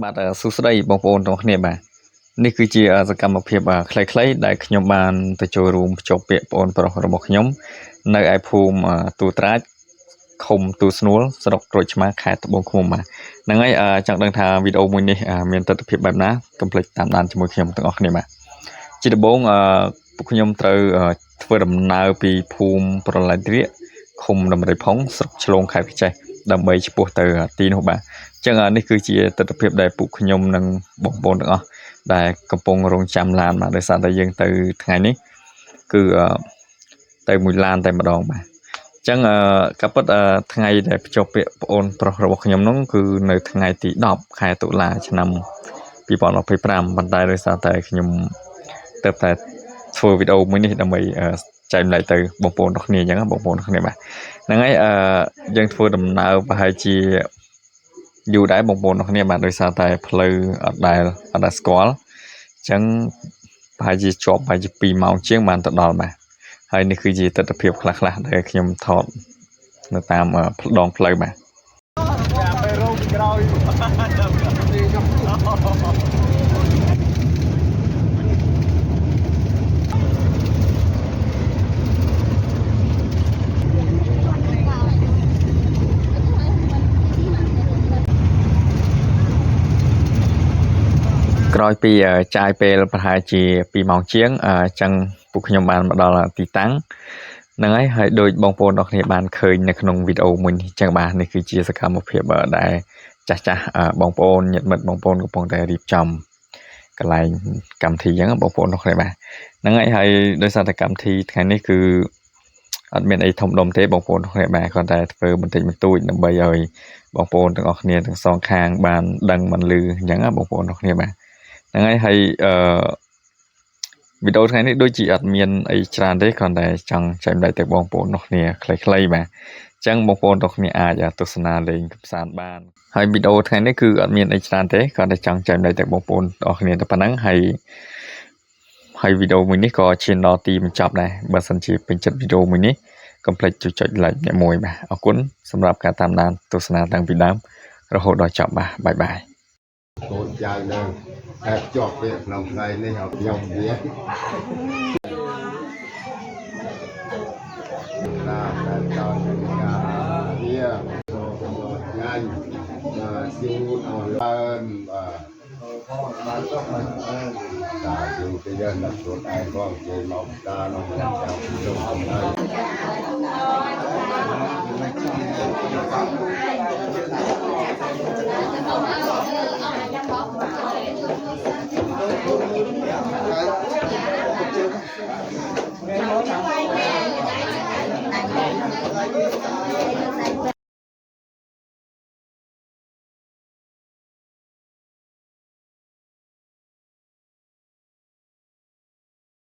បាទសួស្តីបងប្អូនទាំងគ្នាបាទនេះគឺជាសកម្មភាពខ្លីៗដែលខ្ញុំបានទៅចូលរួមភ្ជាប់ពាក្យបងប្អូនប្រុសរបស់ខ្ញុំនៅឯភូមិទូត្រាចឃុំទូស្នួលស្រុកក្រូចឆ្មាខេត្តត្បូងឃ្មុំបាទហ្នឹងហើយចង់ដឹងថាវីដេអូមួយនេះមានទស្សនវិជ្ជាបែបណាកុំភ្លេចតាមដានជាមួយខ្ញុំទាំងអស់គ្នាបាទជាដំបូងពួកខ្ញុំត្រូវធ្វើដំណើរពីភូមិប្រឡាយរៀកឃុំដំរីផុងស្រុកឆ្លងខេត្តកញ្ចេះដើម្បីឆ្ពោះទៅទីនោះបាទអញ្ចឹងនេះគឺជាទស្សនវិជ្ជាដែលពួកខ្ញុំនិងបងប្អូនទាំងអស់ដែលកំពុងរងចាំឡានបាទដោយសារតែយើងទៅថ្ងៃនេះគឺទៅមួយឡានតែម្ដងបាទអញ្ចឹងក៏ពិតថ្ងៃដែលភ្ជាប់ពាក្យប្អូនប្រុសរបស់ខ្ញុំនោះគឺនៅថ្ងៃទី10ខែតុលាឆ្នាំ2025ប៉ុន្តែដោយសារតែខ្ញុំទៅតែធ្វើវីដេអូមួយនេះដើម្បីចែកម្លែកទៅបងប្អូនទាំងគ្នាអញ្ចឹងបងប្អូនទាំងគ្នាបាទហ្នឹងហើយយើងធ្វើដំណើរប្រហែលជាយូរដែរបងប្អូនទាំងគ្នាបាទដោយសារតែផ្លូវអត់ដែលស្គាល់អញ្ចឹងប្រហែលជាជាប់ប្រហែលជា2ម៉ោងជាងបានទៅដល់បាទហើយនេះគឺជាទស្សនវិជ្ជាខ្លះៗដែលខ្ញុំថតនៅតាមដងផ្លូវបាទក្រោយពីចាយពេលប្រហែលជា2ម៉ោងជាងអញ្ចឹងពួកខ្ញុំបានមកដល់ទីតាំងហ្នឹងហើយដោយបងប្អូនទាំងគ្នាបានឃើញនៅក្នុងវីដេអូមួយនេះអញ្ចឹងបាទនេះគឺជាសកម្មភាពដែលចាស់បងប្អូនញាតិមិត្តបងប្អូនកំពុងតែរៀបចំកន្លែងកម្មវិធីអញ្ចឹងបងប្អូនទាំងគ្នាបាទហ្នឹងហើយដោយសារតែកម្មវិធីថ្ងៃនេះគឺអត់មានអីធំដុំទេបងប្អូនទាំងគ្នាបាទគ្រាន់តែធ្វើបន្តិចបន្តួចដើម្បីឲ្យបងប្អូនទាំងអស់គ្នាទាំងសងខាងបានដឹងមិនលឺអញ្ចឹងបងប្អូនទាំងគ្នាបាទហ្នឹងហើយវីដេអូថ្ងៃនេះដូចជាអត់មានអីច្រើនទេគ្រាន់តែចង់ចែកម្លែកទៅបងប្អូនទាំងគ្នាខ្លីៗបាទអញ្ចឹងបងប្អូនទាំងគ្នាអាចទស្សនាលេងកម្សាន្តបានហើយវីដេអូថ្ងៃនេះគឺអត់មានអីច្រើនទេគ្រាន់តែចង់ចែកម្លែកទៅបងប្អូនទាំងគ្នាតែប៉ុណ្ណឹងហើយវីដេអូមួយនេះក៏ឈានដល់ទីបញ្ចប់ដែរបើសិនជាពេញចិត្តវីដេអូមួយនេះកុំភ្លេចចុច like អ្នកមួយបាទអរគុណសម្រាប់ការតាមដានទស្សនាតាំងពីដើមរហូតដល់ចប់បាទបាយបាយកូនចៅនៅតែជាប់វាក្នុងថ្ងៃនេះឲ្យខ្ញុំវាតាមតែតើនឹងការវាញ៉ាញ់ជូនឲ្យឡើងបានចុះបានតាជូនទៅយើងដល់ខ្លួនឯងផងជើងមកតានោះចាំជុំទៅ